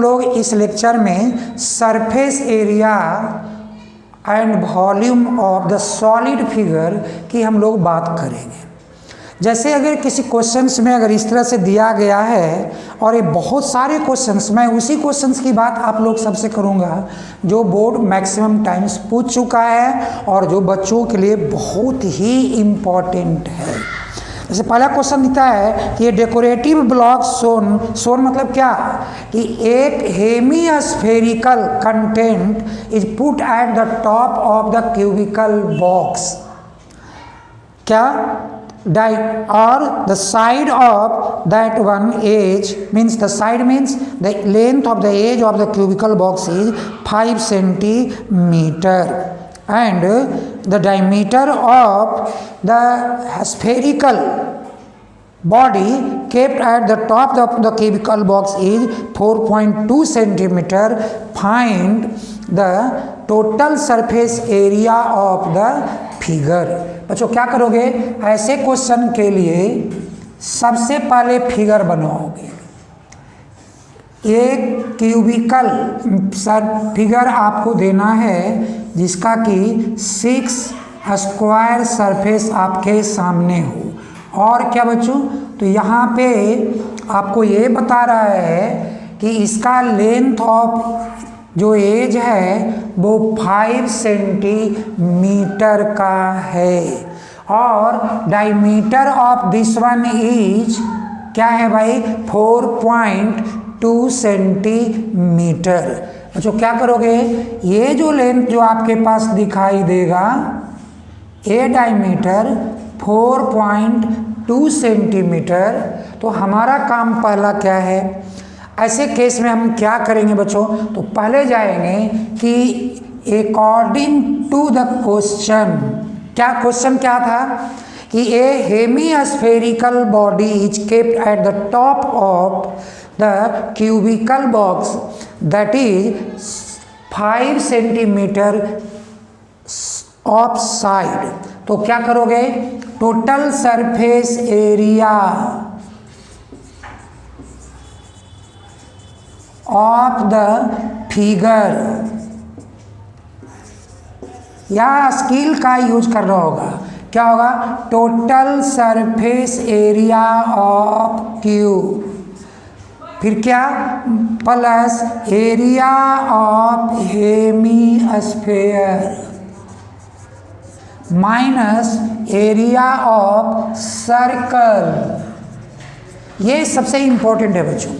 लोग इस लेक्चर में surface area and volume of the solid figure की हम लोग बात करेंगे। जैसे अगर किसी क्वेश्चंस में अगर इस तरह से दिया गया है, और ये बहुत सारे क्वेश्चंस, मैं उसी क्वेश्चंस की बात आप लोग सबसे करूंगा जो बोर्ड मैक्सिमम टाइम्स पूछ चुका है और जो बच्चों के लिए बहुत ही इम्पॉर्टेंट है। जैसे पहला क्वेश्चन दिखता है कि ये डेकोरेटिव ब्लॉक सोन मतलब क्या, कि एक hemispherical content is put at the top of the cubical box, क्या or the side of that one edge means the side means the length of the edge of the cubical box is 5 centimeter and the diameter of the spherical body kept at the top of the cubical box is 4.2 centimeter. Find the total surface area of the figure। बच्चों क्या करोगे, ऐसे question के लिए सबसे पहले figure बनवाओगे। एक cubicle figure आपको देना है जिसका कि 6 स्क्वायर सरफेस आपके सामने हो। और क्या बच्चों, तो यहाँ पे आपको ये बता रहा है कि इसका लेंथ ऑफ जो एज है वो 5 सेंटीमीटर का है और diameter of this one is क्या है भाई, 4.2 सेंटीमीटर। बच्चों क्या करोगे, ये जो लेंथ जो आपके पास दिखाई देगा, ये डायमीटर 4.2 सेंटीमीटर, तो हमारा काम पहला क्या है, ऐसे केस में हम क्या करेंगे बच्चों, तो पहले जाएंगे कि अकॉर्डिंग टू द क्वेश्चन, क्या क्वेश्चन क्या था कि a hemispherical body is kept at the top of the cubical box that is 5 centimetre of side. तो क्या करोगे, total surface area of the figure, या स्केल का यूज करना होगा, क्या होगा, total surface area of cube, फिर क्या, plus area of hemisphere minus area of circle. ये सबसे इंपॉर्टेंट है बच्चों।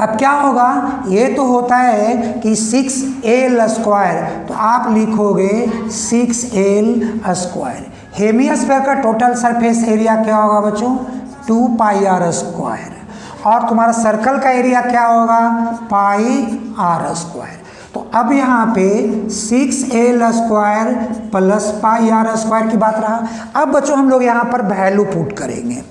अब क्या होगा, ये तो होता है कि 6L स्क्वायर, तो आप लिखोगे 6L स्क्वायर। हेमिस्फीयर का टोटल सरफेस एरिया क्या होगा बच्चों, 2πr स्क्वायर, और तुम्हारा सर्कल का एरिया क्या होगा, πr स्क्वायर। तो अब यहाँ पे 6L square plus πr square की बात रहा। अब बच्चों हम लोग यहाँ पर वैल्यू पुट करेंगे,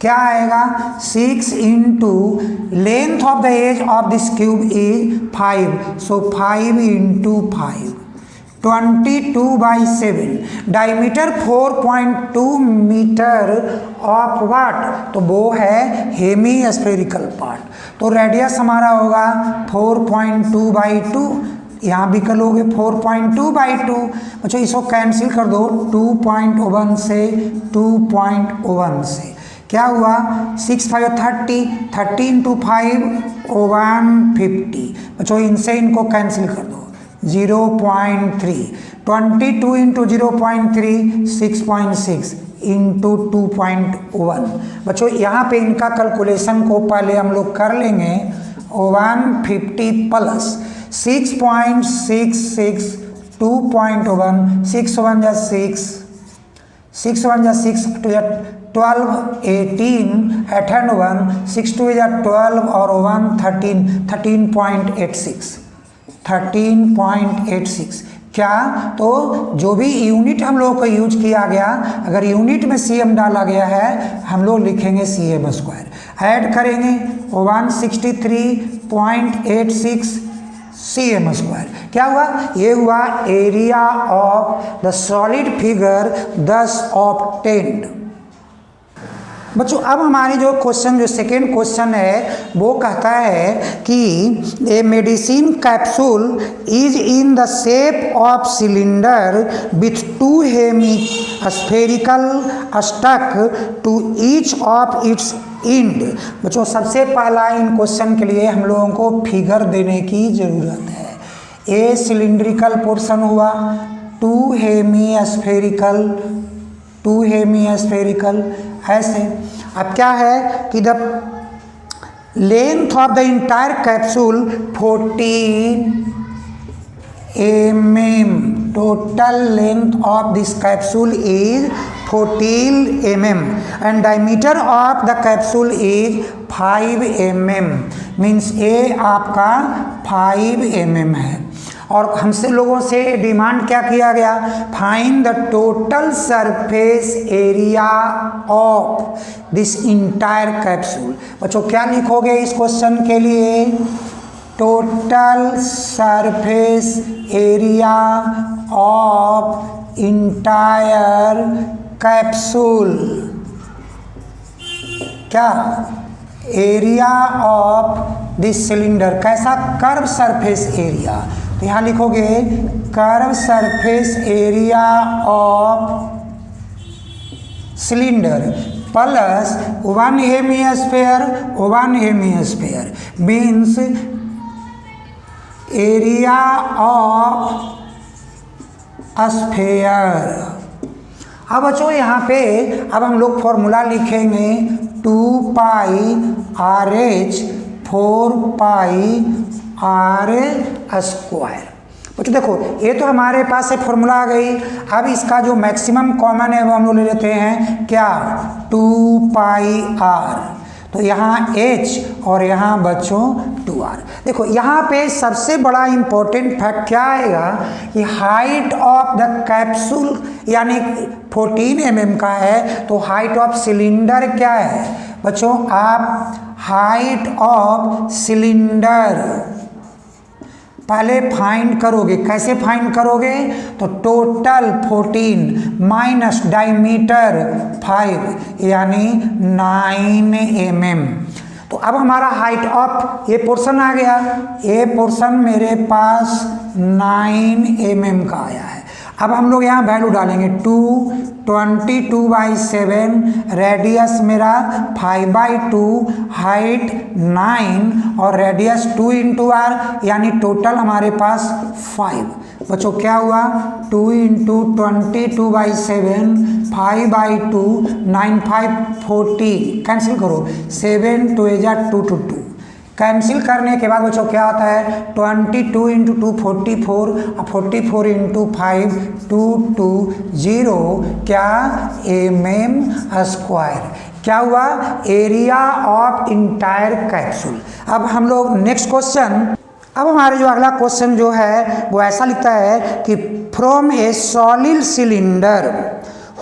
क्या आएगा, 6 into length of the edge of this cube is 5, so 5 into 5 22/7, diameter 4.2 metre of what, तो वो है हेमी स्फेरिकल पार्ट। तो रेडियस हमारा होगा 4.2/2, यहाँ भी कर लोगे 4.2/2। अच्छा इसको कैंसिल कर दो, 2.1 से 2.1 से क्या हुआ, 6 5 30, 30 इंटू 5 150। बच्चों इनसे इनको कैंसिल कर दो, 0.3, 22 इंटू 0.3 6.6 इंटू 2.1। बच्चों यहाँ पे इनका कैलकुलेशन को पहले हम लोग कर लेंगे, 150 प्लस 6.66 2.1, 6 1 जा 6, 6 1 जा 6 2 जा 12, 18 8 1 6 2 जा 12 और 1 13, 13.86 क्या, तो जो भी यूनिट हम लोगों को यूज किया गया, अगर यूनिट में cm डाला गया है हम लोग लिखेंगे cm स्क्वायर, ऐड करेंगे 163.86 cm स्क्वायर। क्या हुआ, ये हुआ area of the solid figure 10 obtained. बच्चों अब हमारी जो क्वेश्चन जो सेकेंड क्वेश्चन है वो कहता है कि a medicine capsule is in the shape of cylinder with two hemispherical stuck to each of its end. बच्चों सबसे पहला इन क्वेश्चन के लिए हम लोगों को फिगर देने की ज़रूरत है। ए सिलिंड्रिकल पोर्शन हुआ, टू हेमी स्फेरिकल ऐसे। अब क्या है कि the length of the entire capsule 14 mm, total length of this capsule is 14 mm and diameter of the capsule is 5 mm, means A आपका 5 mm है। और हमसे लोगों से डिमांड क्या किया गया, find the total surface area of this entire capsule. बच्चों क्या लिखोगे इस क्वेश्चन के लिए, total surface area of entire capsule, क्या एरिया ऑफ दिस सिलेंडर, कैसा कर्व सरफेस एरिया, तो यहाँ लिखोगे curve surface area of cylinder plus 1 hemisphere means area of sphere. अब बच्चों यहाँ पे अब हम लोग फॉर्मूला लिखेंगे 2 पाई RH 4 पाई R स्क्वायर। बच्चों देखो ये तो हमारे पास है फॉर्मूला आ गई। अब इसका जो मैक्सिमम कॉमन है वो हम लोग ले लेते हैं, क्या 2 पाई R, तो यहाँ H और यहाँ बच्चों 2R। देखो यहाँ पे सबसे बड़ा इंपॉर्टेंट फैक्ट क्या आएगा कि हाइट ऑफ द कैप्सूल यानी 14 mm का है, तो हाइट ऑफ सिलेंडर क्या है बच्चों, आप हाइट ऑफ सिलेंडर पहले फाइंड करोगे। कैसे फाइंड करोगे, तो टोटल 14 माइनस डायमीटर 5 यानी 9 mm। तो अब हमारा हाइट ऑफ ये पोर्शन आ गया, ये पोर्शन मेरे पास 9 mm का आया है। अब हम लोग यहाँ वैल्यू डालेंगे 22/7, रेडियस मेरा 5/2, हाइट 9 और रेडियस 2 × R यानी टोटल हमारे पास 5। बच्चों क्या हुआ, 2 × 22/7, 5/2, 9 5 40, कैंसिल करो, 7 2 2 2 2, कैंसिल करने के बाद बच्चों क्या होता है, 22 × 2 44, 44 × 5 220, क्या mm स्क्वायर। क्या हुआ, एरिया ऑफ इंटायर कैप्सूल। अब हम लोग नेक्स्ट क्वेश्चन, अब हमारे जो अगला क्वेश्चन जो है वो ऐसा लिखता है कि from a solid cylinder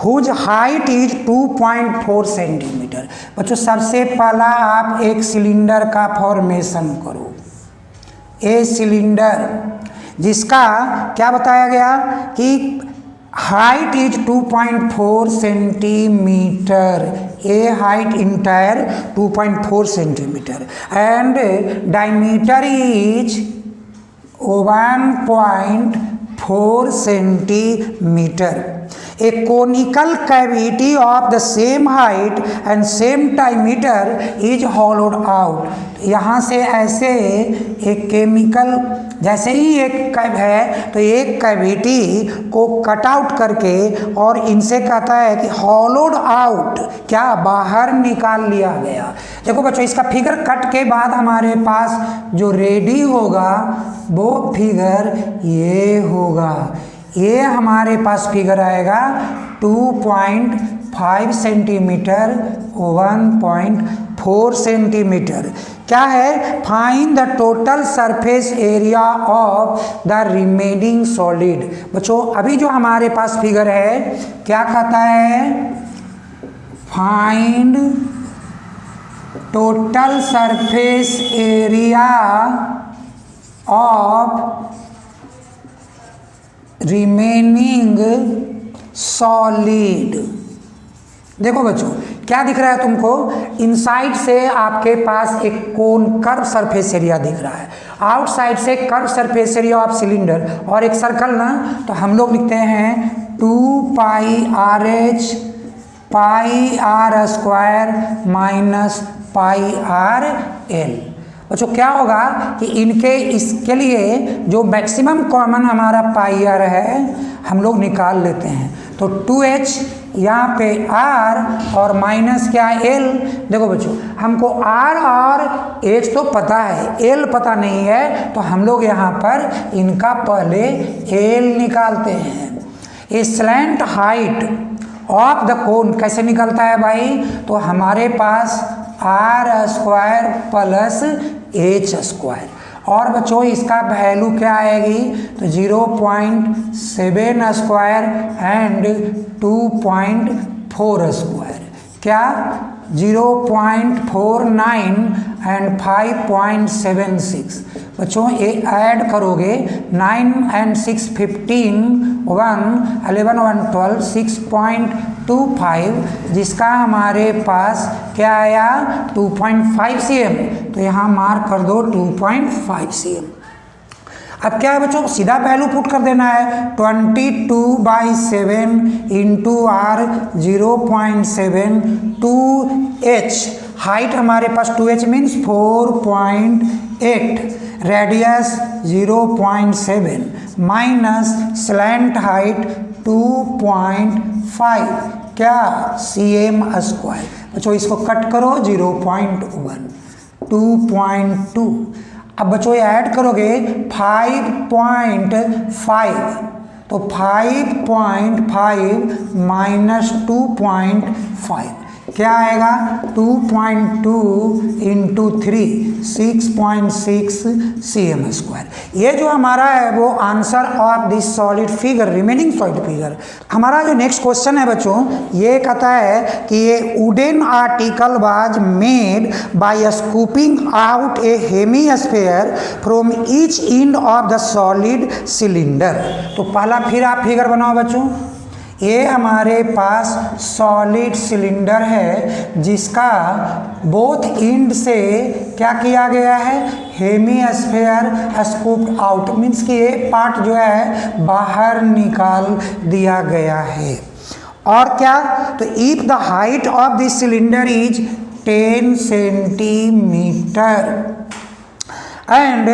whose height is 2.4 centimetre. बच्चों सबसे पहला आप एक सिलेंडर का फॉर्मेशन करो, ए सिलेंडर जिसका क्या बताया गया कि height is 2.4 centimetre, A height entire 2.4 centimetre and diameter is 1.4 centimetre. A conical cavity of the same height and same diameter is hollowed out। यहाँ से ऐसे एक केमिकल, जैसे ही एक कैव है तो एक कैविटी को कट आउट करके और इनसे कहता है कि हॉलोड आउट, क्या बाहर निकाल लिया गया। देखो बच्चों इसका फिगर कट के बाद हमारे पास जो रेडी होगा वो फिगर ये होगा, ये हमारे पास फिगर आएगा 2.5 सेंटीमीटर 1.4 सेंटीमीटर। क्या है, find the total surface area of the remaining solid. बच्चों अभी जो हमारे पास फिगर है क्या कहता है, find total surface area of remaining solid. देखो बच्चों क्या दिख रहा है तुमको? इनसाइड से आपके पास एक कोन कर्व सरफेस एरिया दिख रहा है, आउटसाइड से curve surface area of cylinder और एक सर्कल ना, तो हम लोग लिखते हैं 2 pi R H pi R square minus pi R L. बच्चों क्या होगा कि इनके इसके लिए जो मैक्सिमम कॉमन हमारा पाई आर है हम लोग निकाल लेते हैं। तो 2h यहाँ पे r और माइनस क्या l। देखो बच्चों हमको r और h तो पता है, l पता नहीं है, तो हम लोग यहाँ पर इनका पहले l निकालते हैं। A slant height of the cone कैसे निकलता है भाई? तो हमारे पास R square plus H square, और बच्चों इसका वैल्यू क्या आएगी? तो 0.7 स्क्वायर एंड 2.4 स्क्वायर, क्या 0.49 एंड 5.76। बच्चों ये ऐड करोगे 9 and 6 15 1 11 1 12 6.25, जिसका हमारे पास क्या आया 2.5 cm, तो यहाँ मार्क कर दो 2.5 cm। अब क्या है बच्चों, सीधा वैल्यू पुट कर देना है 22/7 इंटू आर 0.7 2h, हाइट हमारे पास 2h means 4.8, radius 0.7 minus slant height 2.5, क्या cm स्क्वायर। बच्चों इसको कट करो 0.1 2.2। अब बच्चों ये ऐड करोगे 5.5, तो 5.5 माइनस 2.5 क्या आएगा 2.2 इंटू 3 6.6 cm स्क्वायर। ये जो हमारा है वो answer of this solid figure, remaining solid figure. हमारा जो नेक्स्ट क्वेश्चन है बच्चों ये कहता है कि ये wooden article was made by scooping out A hemisphere from each end of the solid cylinder. तो पहला फिर आप फिगर बनाओ बच्चों। ये हमारे पास सॉलिड सिलेंडर है जिसका बोथ एंड से क्या किया गया है, हेमीस्फीयर स्कूप्ड आउट, मीन्स कि ये पार्ट जो है बाहर निकाल दिया गया है। और क्या, तो if the height of this cylinder is 10 centimetre and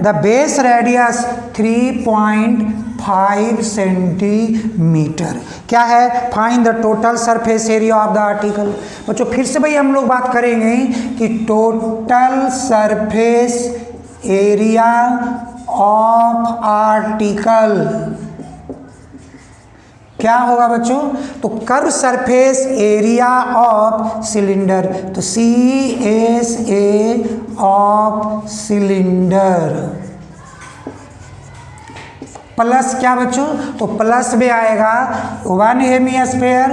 the base radius 3.5 centimetre, क्या है, find the total surface area of the article. बच्चों फिर से भाई हम लोग बात करेंगे कि total surface area of article क्या होगा बच्चों, तो curve surface area of cylinder, तो CSA ऑफ सिलेंडर प्लस क्या बच्चों, तो प्लस में आएगा 1 हेमीस्फीयर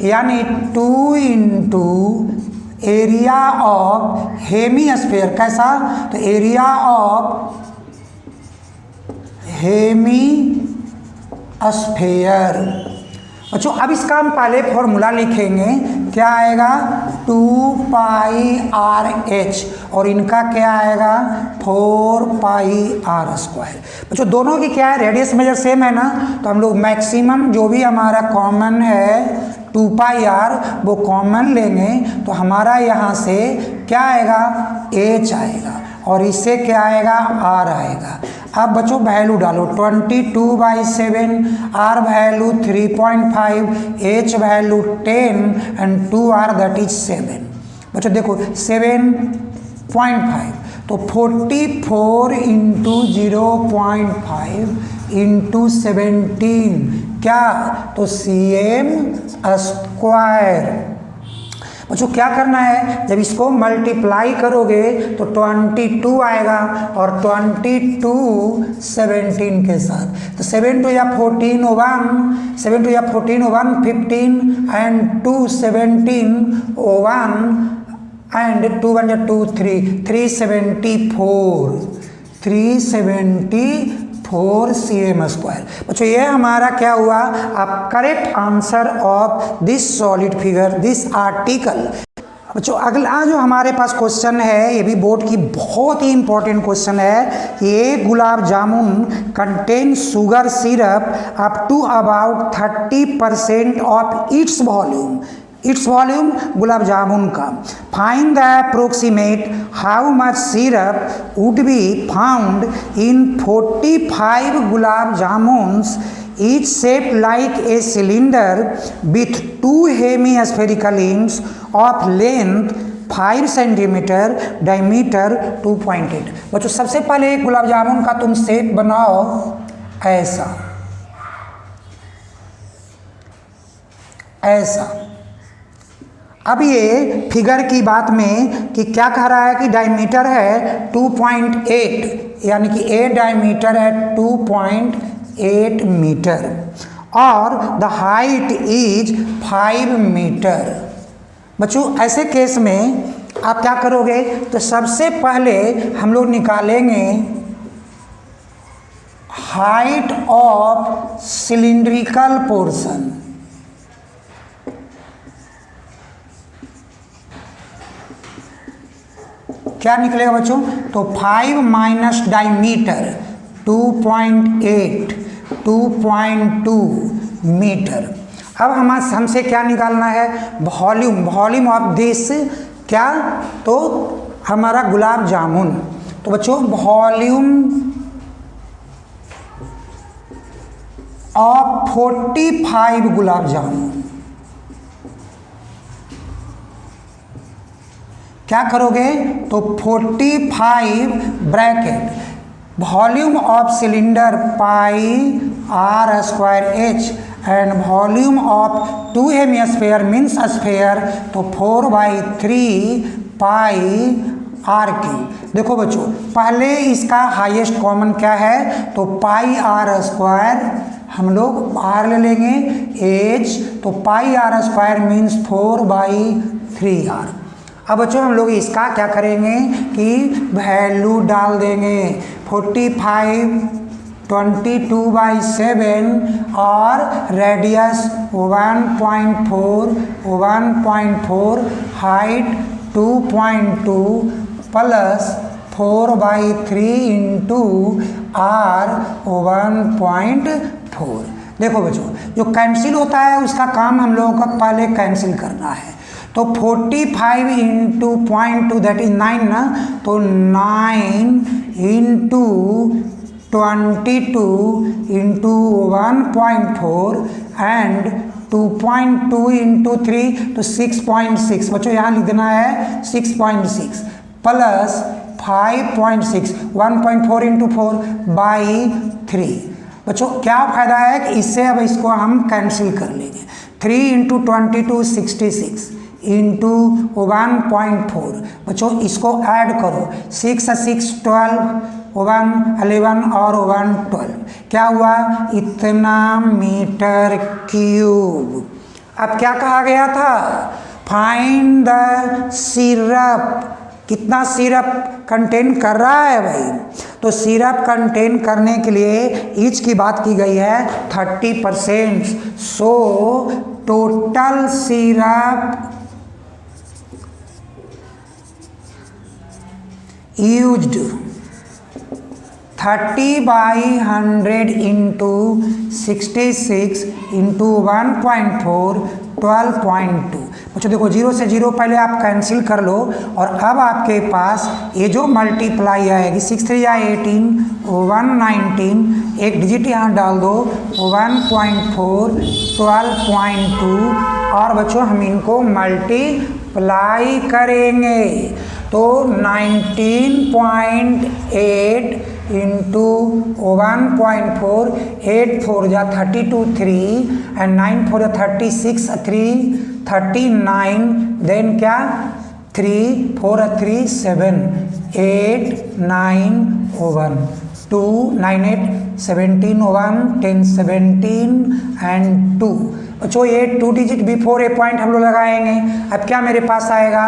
यानी 2 इंटू एरिया ऑफ हेमीस्फीयर, कैसा, तो एरिया ऑफ हेमीस्फीयर। बच्चों अब इसका हम पहले फॉर्मूला लिखेंगे, क्या आएगा 2 पाई आर एच और इनका क्या आएगा 4 पाई आर स्क्वायर। बच्चों दोनों की क्या है, रेडियस मेजर सेम है ना, तो हम लोग मैक्सिमम जो भी हमारा कॉमन है 2 पाई आर वो कॉमन लेंगे, तो हमारा यहाँ से क्या आएगा एच आएगा और इससे क्या आएगा आर आएगा। अब बच्चों वैल्यू डालो 22/7, R value 3.5, H value 10 and 2r that is 7। बच्चों देखो 7.5 तो 44 इंटू 0.5 इंटू 17 क्या, तो cm स्क्वायर। बच्चों क्या करना है, जब इसको मल्टीप्लाई करोगे तो 22 आएगा और 22 17 के साथ, तो 7 2 या 14 1, 7 2 या 14 1 15 एंड 2 17 1 एंड 2 1 2 3 374 4 cm²। बच्चों ये हमारा क्या हुआ, अब correct answer of this solid figure, this article. बच्चों अगला जो हमारे पास क्वेश्चन है, ये भी बोर्ड की बहुत ही इंपॉर्टेंट क्वेश्चन है। ये gulab jamun contain sugar syrup up to about 30% of its volume. Its volume gulab jamun का। Find the approximate how much syrup would be found in 45 gulab jamuns each shaped like a cylinder with 2 hemispherical ends of length 5 centimeter, diameter 2.8। बच्चों सबसे पहले एक गुलाब जामुन का तुम shape बनाओ ऐसा, ऐसा। अब ये फिगर की बात में कि क्या कह रहा है कि डायमीटर है 2.8, यानी कि ए डायमीटर है 2.8 मीटर और द हाइट इज 5 मीटर। बच्चों ऐसे केस में आप क्या करोगे, तो सबसे पहले हम लोग निकालेंगे हाइट ऑफ सिलिंड्रिकल पोर्शन। क्या निकलेगा बच्चों, तो 5 माइनस डायमीटर 2.8, 2.2 मीटर। अब हमसे क्या निकालना है, वॉल्यूम, वॉल्यूम ऑफ दिस क्या, तो हमारा गुलाब जामुन। तो बच्चों वॉल्यूम ऑफ 45 गुलाब जामुन, क्या करोगे, तो 45 bracket volume of cylinder pi r square h and volume of 2 hemisphere means sphere, तो 4/3 पाई r³। देखो बच्चों पहले इसका हाईएस्ट कॉमन क्या है, तो पाई r स्क्वायर, हम लोग r ले लेंगे h, तो पाई r स्क्वायर मीन्स 4/3r। अब बच्चों हम लोग इसका क्या करेंगे कि वैल्यू डाल देंगे, 45 22/7 और radius 1.4, height 2.2 plus 4/3 into r 1.4। देखो बच्चों जो कैंसिल होता है उसका काम हम लोगों को पहले कैंसिल करना है। तो 45 इंटू 0.2 दैट इज 9 ना, तो 9 इंटू 22 इंटू 1.4 एंड 2.2 इंटू 3 तो 6.6। बच्चों यहाँ लिखना है 6.6 प्लस 5.6, 1.4 इंटू 4/3। बच्चों क्या फायदा है कि इससे अब इसको हम कैंसिल कर लेंगे। 3 इंटू 22 66 इंटू 1.4। बच्चों इसको ऐड करो, 6 6 12, 1 11 और 1 12, क्या हुआ, इतना मीटर क्यूब। अब क्या कहा गया था, फाइंड द सिरप, कितना सिरप कंटेन कर रहा है भाई, तो सिरप कंटेन करने के लिए ईच की बात की गई है 30%। So total syrup used 30/100 into 66 into 1.4 12.2। बच्चों देखो 0 से 0 पहले आप कैंसिल कर लो और अब आपके पास ये जो मल्टीप्लाई आएगी 6 3 18, 119, एक डिजिट यहाँ डाल दो 1.4 12.2 और बच्चों हम इनको मल्टीप्लाई करेंगे तो 19.8 इंटू 1.4, 8 4 जा 32 3 एंड 9 4 जा 36 3 39, देन क्या 3 4 3 7 8 9 1। 2 9 8 17 1 10 17 एंड 2। बच्चों ये 2 डिजिट बिफोर ए पॉइंट हम लोग लगाएंगे। अब क्या मेरे पास आएगा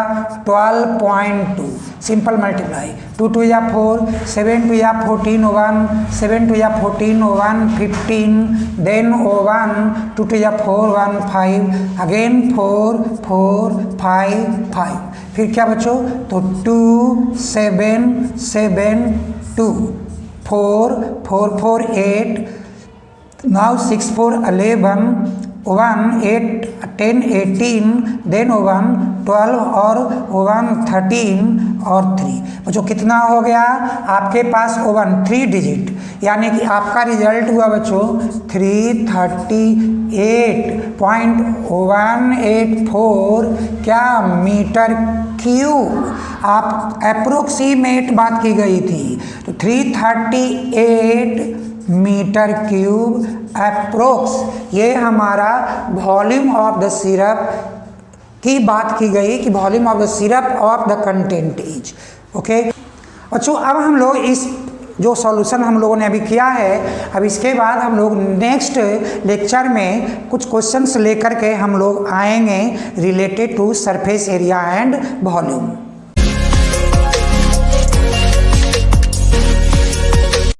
12.2, सिंपल मल्टीप्लाई, 2 2 या 4, 7 2 या 14 1, 7 2 या 14 1 15, देन 1 2 2 या 4 1 5, अगेन 4 4 5 5, फिर क्या बच्चों तो 2 7 7 2, 4 4 4 8, नाउ 6 4 11, 1 8 10 18, देन 1 12 और 1 13 और 3। बच्चों कितना हो गया आपके पास 1 3 डिजिट, यानी कि आपका रिजल्ट हुआ बच्चों 338.184 क्या मीटर क्यूब। आप अप्रोक्सीमेट बात की गई थी तो 338 मीटर क्यूब अप्रोक्स, ये हमारा वॉल्यूम ऑफ द सिरप की बात की गई कि volume of the syrup of the content is okay. बच्चों अब हम लोग इस जो सॉल्यूशन हम लोगों ने अभी किया है, अब इसके बाद हम लोग नेक्स्ट लेक्चर में कुछ क्वेश्चंस लेकर के हम लोग आएंगे related to surface area and volume.